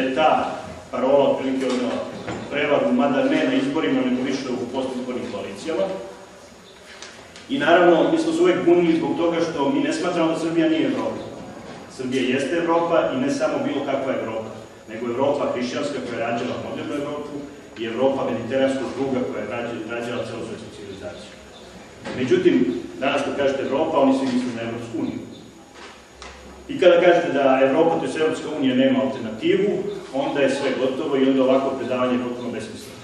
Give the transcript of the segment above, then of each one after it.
je ta parola otprilike odnela prevagu, mada ne na izborima, nego više u postizbornim koalicijama. I naravno, mi smo se uvek bunili zbog toga što mi ne smatramo da Srbija nije Evropa. Srbija jeste Evropa i ne samo bilo kakva Evropa, nego Evropa hrišćanska koja je rađala modernu Evropu i Evropa mediteranskog kruga koja je rađala celosvetsku civilizaciju. Međutim, danas kad kažete Evropa, oni svi misle na Evropsku uniju. I kada kažete da Evropa, to je Evropska unija, nema alternativu, onda je sve gotovo i onda ovako predavanje je potpuno besmisleno.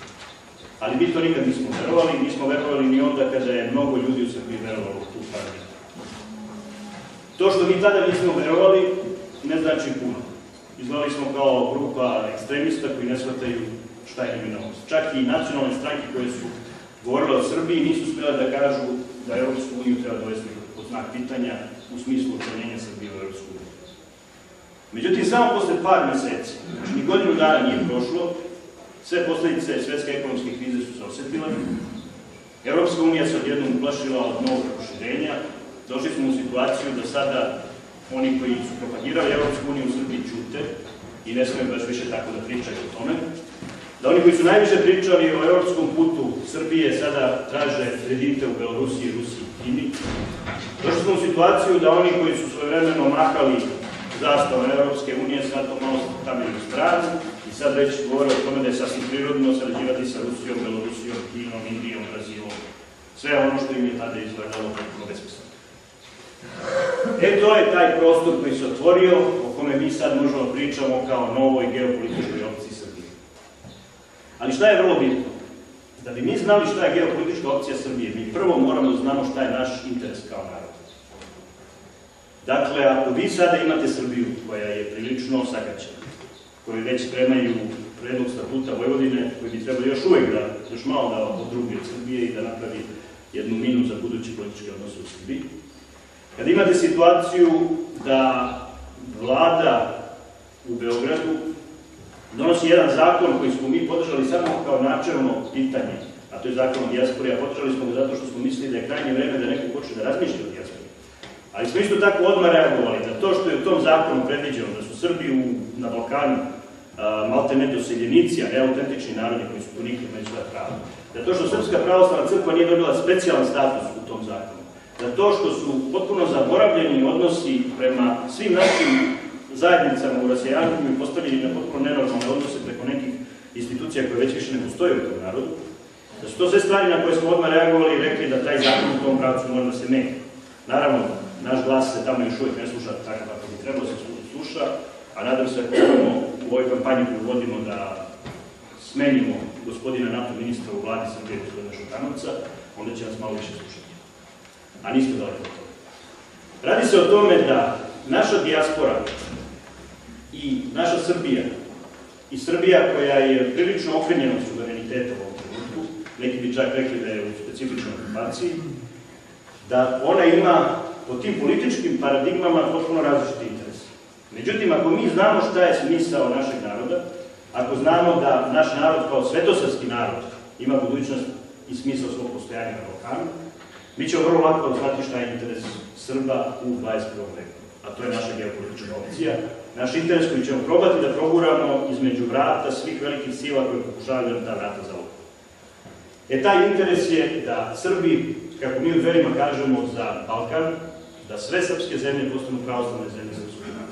Ali mi to nikad nismo verovali ni onda kada je mnogo ljudi u Srbiji verovalo u tu paradigmu. To što mi tada nismo verovali ne znači puno. Izgledali smo kao grupa ekstremista koji ne shvataju šta je neminovnost. Čak i nacionalne stranke koje su govorile o Srbiji nisu smjele da kažu da Evropsku uniju treba dovesti pod znak pitanja u smislu učlanjenja Srbije u Evropsku uniju. Međutim, samo posle par meseci, znači ni godinu dana nije prošlo, sve posledice svetske ekonomske krize su se osetile. Evropska unija se odjednom uplašila od novog proširenja. Došli smo u situaciju da sada oni koji su propagirali Evropsku uniju u Srbiji ćute i ne smiju baš više tako da pričaju o tome. Da oni koji su najviše pričali o evropskom putu Srbije sada traže kredite u Belorusiji, Rusiji i Kini. Došli smo u situaciju da oni koji su svojevremeno mahali zastavom Evropske unije sad to malo stavljaju u stranu i sad već govore o tome da je sasvim prirodno sarađivati sa Rusijom, Belorusijom, Kinom, Indijom, Brazilom. Sve ono što im je tada izgledalo potpuno besmisleno. To je taj prostor koji se otvorio, o kome mi sad možemo pričamo kao novoj geopolitičkoj opciji Srbije. Ali šta je vrlo bitno? Da bi mi znali šta je geopolitička opcija Srbije, mi prvo moramo da znamo šta je naš interes kao narod. Dakle, ako vi sada imate Srbiju koja je prilično sagaćena, koji već spremaju predlog statuta Vojvodine, koji bi trebali još malo da odrubi od Srbije i da napravi jednu minu za buduće političke odnose u Srbiji. Kada imate situaciju da vlada u Beogradu donosi jedan zakon koji smo mi podržali samo kao načelno pitanje, a to je zakon o dijaspori, a podržali smo ga zato što smo mislili da je krajnje vreme da neko počne da razmišlja o dijaspori. Ali smo isto tako odmah reagovali da to što je u tom zakonu predviđeno, da su Srbi na Balkanu malte ne doseljenici, a ne autentični narodi koji su tu nikad imaju svoja prava. Da to što Srpska pravoslavna crkva nije dobila specijalan status u tom zakonu. Da to što su potpuno zaboravljeni odnosi prema svim našim zajednicama u rasejanju i postavljeni na potpuno nenormalne odnose preko nekih institucija koje već više ne postoje u tom narodu. Da su to sve stvari na koje smo odmah reagovali i rekli da taj zakon u tom pravcu mora da se menja. Naravno, naš glas se tamo još uvijek ne sluša tako kako bi trebalo se sluša, a nadam se ako u ovoj kampanji koju vodimo da smenimo gospodina NATO ministra u vladi Srbije, gospodina Šutanovca, onda će nas malo više slušati. A nismo daleko od toga. Radi se o tome da naša dijaspora i naša Srbija i Srbija koja je prilično okrenjena suverenitetom u ovom trenutku, neki bi čak rekli da je u specifičnoj okupaciji, da ona ima po tim političkim paradigmama potpuno različite interese. Međutim, ako mi znamo šta je smisao našeg naroda, ako znamo da naš narod kao svetosrpski narod ima budućnost i smisao svog postojanja na Balkanu, mi ćemo vrlo lako shvatiti šta je interes Srba u 21. veku. A to je naša geopolitička opcija. Naš interes koji ćemo probati da proguramo između vrata svih velikih sila koje pokušavaju da ta vrata zaokruže. Taj interes je da Srbi, kako mi u Dverima kažemo za Balkan, da sve srpske zemlje postanu pravoslavne zemlje srpskog naroda.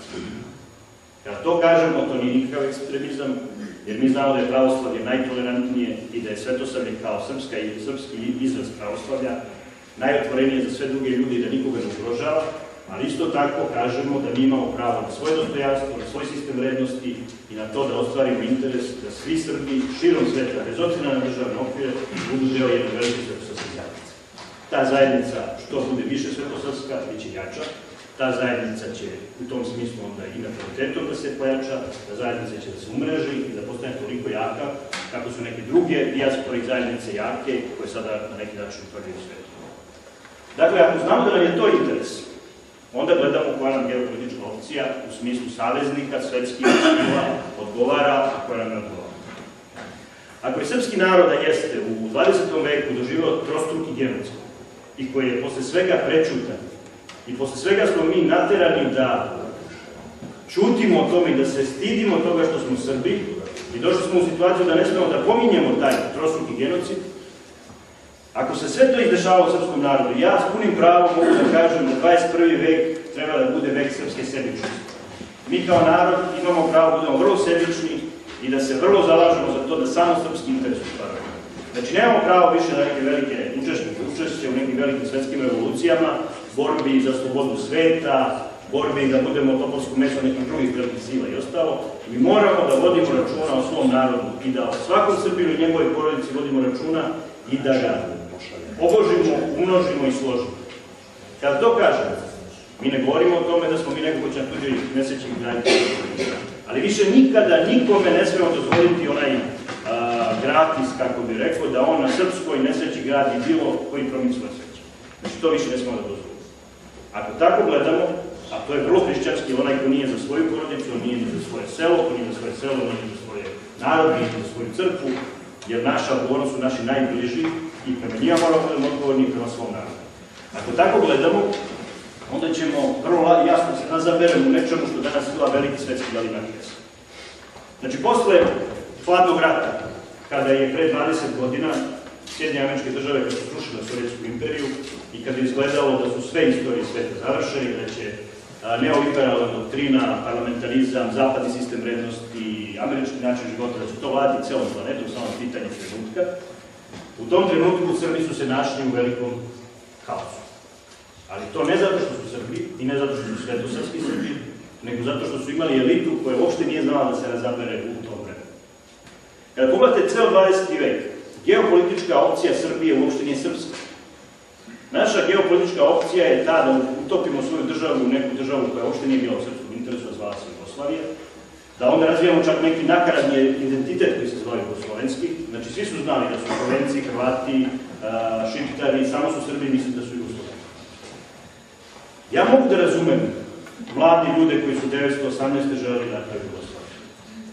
Kada to kažemo, to nije nikakav ekstremizam, jer mi znamo da je pravoslavlje najtolerantnije i da je svetosavlje kao srpski izraz pravoslavlja najotvorenije za sve druge ljudi i da nikoga ne ugrožava, ali isto tako kažemo da mi imamo pravo na svoje dostojanstvo, na svoj sistem vrednosti i na to da ostvarimo interes da svi Srbi širom sveta, bez obzira na državne okvire, budu deo jedne velike svetosavske zajednice. Ta zajednica, što bude više svetosavska, bit će jača. Ta zajednica će u tom smislu onda i autoritetom da se pojača, ta zajednica će da se umreži i da postane toliko jaka kako su neke druge dijaspore i zajednice jake koje sada na neki način upravljaju svetu. Dakle, ako znamo da nam je to interes, onda gledamo koja nam geopolitička opcija u smislu saveznika, svetskih sila odgovara, a koja nam ne odgovara. Ako je srpski narod da jeste u 20. veku doživao trostruki genocid i koji je posle svega prečutan i posle svega smo mi naterani da ćutimo o tome i da se stidimo toga što smo Srbi i došli smo u situaciju da ne smemo da pominjemo taj trostruki genocid, ako se sve to izdešava u srpskom narodu, ja s punim pravom mogu da kažem da 21. vek treba da bude vek srpske sebičnosti. Mi kao narod imamo pravo da budemo vrlo sebični i da se vrlo zalažemo za to da samo srpski interes ostvarujemo. Znači, nemamo pravo više na neke velike učešće u nekim velikim svetskim revolucijama, borbi za slobodu sveta, borbi da budemo topovsko meso nekih drugih velikih sila i ostalo. Mi moramo da vodimo računa o svom narodu i da o svakom Srbinu i njegove porodici vodimo računa i da ga obožimo, umnožimo i složimo. Kada to kažemo, mi ne govorimo o tome da smo mi neko ko će na tuđoj neseći graditi, ali više nikada nikome ne smemo dozvoliti onaj gratis, kako bi rekao, da on na srpskoj nesreći gradi bilo koji promis svoje sreće. Znači, to više ne smemo da dozvoliti. Ako tako gledamo, a to je vrlo hrišćanski, onaj ko nije za svoju porodicu, on nije ni za svoje selo, ko nije za svoje selo, on nije za svoje narod, nije za svoju crkvu, jer naša odgovornost su naši najbliži i prema njima moramo da budemo odgovorni prema svom narodu. Ako tako gledamo, onda ćemo vrlo jasno se nazaberemo u nečemu što danas bila veliki svetski galimatijas. Znači, posle hladnog rata, kada je pre 20 godina Sjedinjene Američke Države, kada su srušile Sovjetsku imperiju i kada je izgledalo da su sve istorije sveta završene, da će neoliberalna doktrina, parlamentarizam, zapadni sistem vrednosti, američki način života, da će to vladati celom planetom, samo pitanje trenutka. U tom trenutku Srbi su se našli u velikom haosu. Ali to ne zato što su Srbi i ne zato što su svetosrpski Srbi, nego zato što su imali elitu koja uopšte nije znala da se razabere u tom vremenu. Kada pogledate ceo 20. vek, geopolitička opcija Srbije uopšte nije srpska. Naša geopolitička opcija je ta da utopimo svoju državu u neku državu koja uopšte nije bila u srpskom interesu, a zvala se Jugoslavija, da onda razvijamo čak neki nakaradni identitet koji se zvao jugoslovenski. Znači, svi su znali da su Slovenci, Hrvati, Šiptari, samo su Srbi mislili da su Jugosloveni. Ja mogu da razumem mladi ljude koji su 1918. želeli da napravi Jugoslaviju.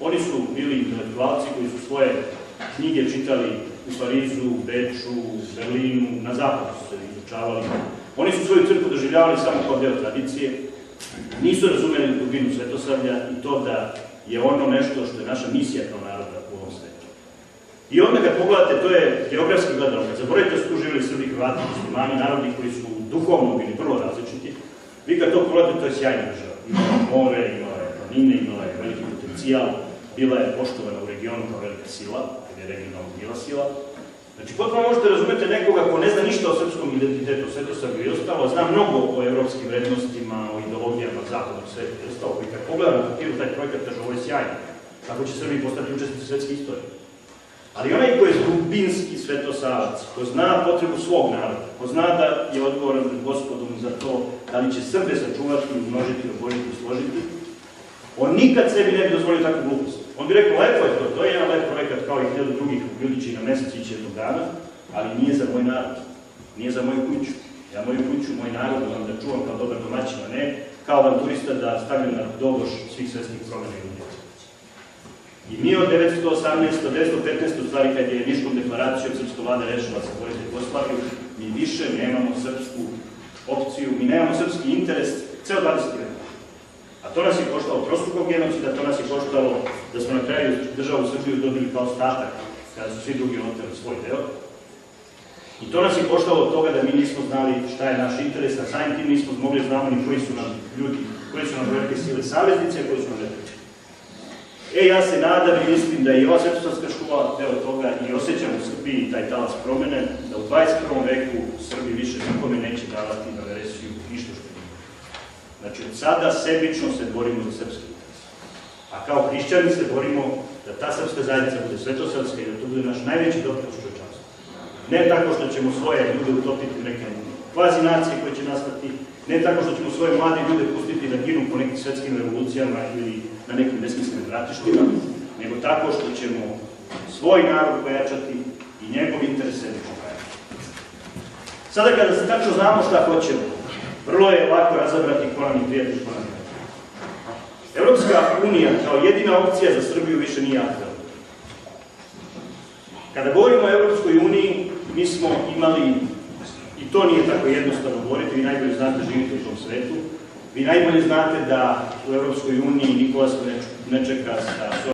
Oni su bili intelektualci koji su svoje knjige čitali u Parizu, u Beču, u Berlinu, na zapadu su se izučavali. Oni su svoju crkvu doživljavali samo kao deo tradicije, nisu razumeli dubinu svetosavlja i to da je ono nešto što je naša misija kao naroda u ovom svetu. I onda kad pogledate, to je geografski gledano, kad zaboravite da su tu živjeli Srbi, Hrvati, muslimani, narodi koji su duhovno bili vrlo različiti, vi kad to pogledate, to je sjajna država. Imala je more, imala je planine, imala je veliki potencijal, bila je poštovana u regionu kao velika sila, kada je regionalno bila sila. Znači, potpuno možete razumete nekoga ko ne zna ništa o srpskom identitetu, svetosavlju i ostalo, zna mnogo o evropskim vrednostima, o ideologijama zapadnog sveta i ostalo, koji kad pogleda na papiru taj projekat, kaže, ovo je sjajno. Kako će Srbiji postati učesnici svetske istorije? Ali onaj ko je dubinski svetosavac, ko zna potrebu svog naroda, ko zna da je odgovoran pred Gospodom za to da li će Srbe sačuvati, umnožiti, oboljiti i složiti, on nikad sebi ne bi dozvolio takvu glupost. On bi rekao, lepo je to je jedan lep projekat kao i 1000 drugih, ljudi će i na mesec ići jednog dana, ali nije za moj narod, nije za moju kuću. Ja moju kuću, moj narod, da čuvam kao dobar domaćin, a ne kao avanturista da stavljam na doboš svih svetskih promena i ljudi. I mi od 1918. do 1915. u stvari, kad je Niškom deklaracijom srpska vlada rešila sa boriti Jugoslaviju, mi više nemamo srpsku opciju, mi nemamo srpski interes ceo 20. vek. A to nas je koštalo trostrukog genocida, to nas je koštalo da smo na kraju državu Srbiju dobili kao ostatak, kada su svi drugi oteli svoj deo. I to nas je koštalo od toga da mi nismo znali šta je naš interes, a samim tim nismo mogli znamo ni koji su nam ljudi, koji su nam velike sile saveznice, a koji su nam neprijatelji. Ja se nadam i mislim da je i ova srpska škola deo toga i osjećam u Srbiji taj talas promene, da u 21. veku Srbi više nikome neće davati na veresiju ništa što nije. Znači, od sada sebično se borimo za srpski interes. A kao hrišćani se borimo da ta srpska zajednica bude svetosavska i da to bude naš najveći doprinos čovečanstvu. Ne tako što ćemo svoje ljude utopiti u neke kvazi nacije koje će nastati, ne tako što ćemo svoje mlade ljude pustiti da ginu po nekim svetskim revolucijama ili na nekim besmislenim ratištima, nego tako što ćemo svoj narod pojačati i njegov interes sebično pojačati. Sada kada se tačno znamo šta hoćemo, vrlo je lako razabrati ko nam je prijatelj, ko nam je neprijatelj. Evropska unija kao jedina opcija za Srbiju više nije aktuelna. Kada govorimo o Evropskoj uniji, mi smo imali, i to nije tako jednostavno govoriti, vi najbolje znate živite u tom svetu, Vi najbolje znate da u Evropskoj uniji niko vas ne čeka sa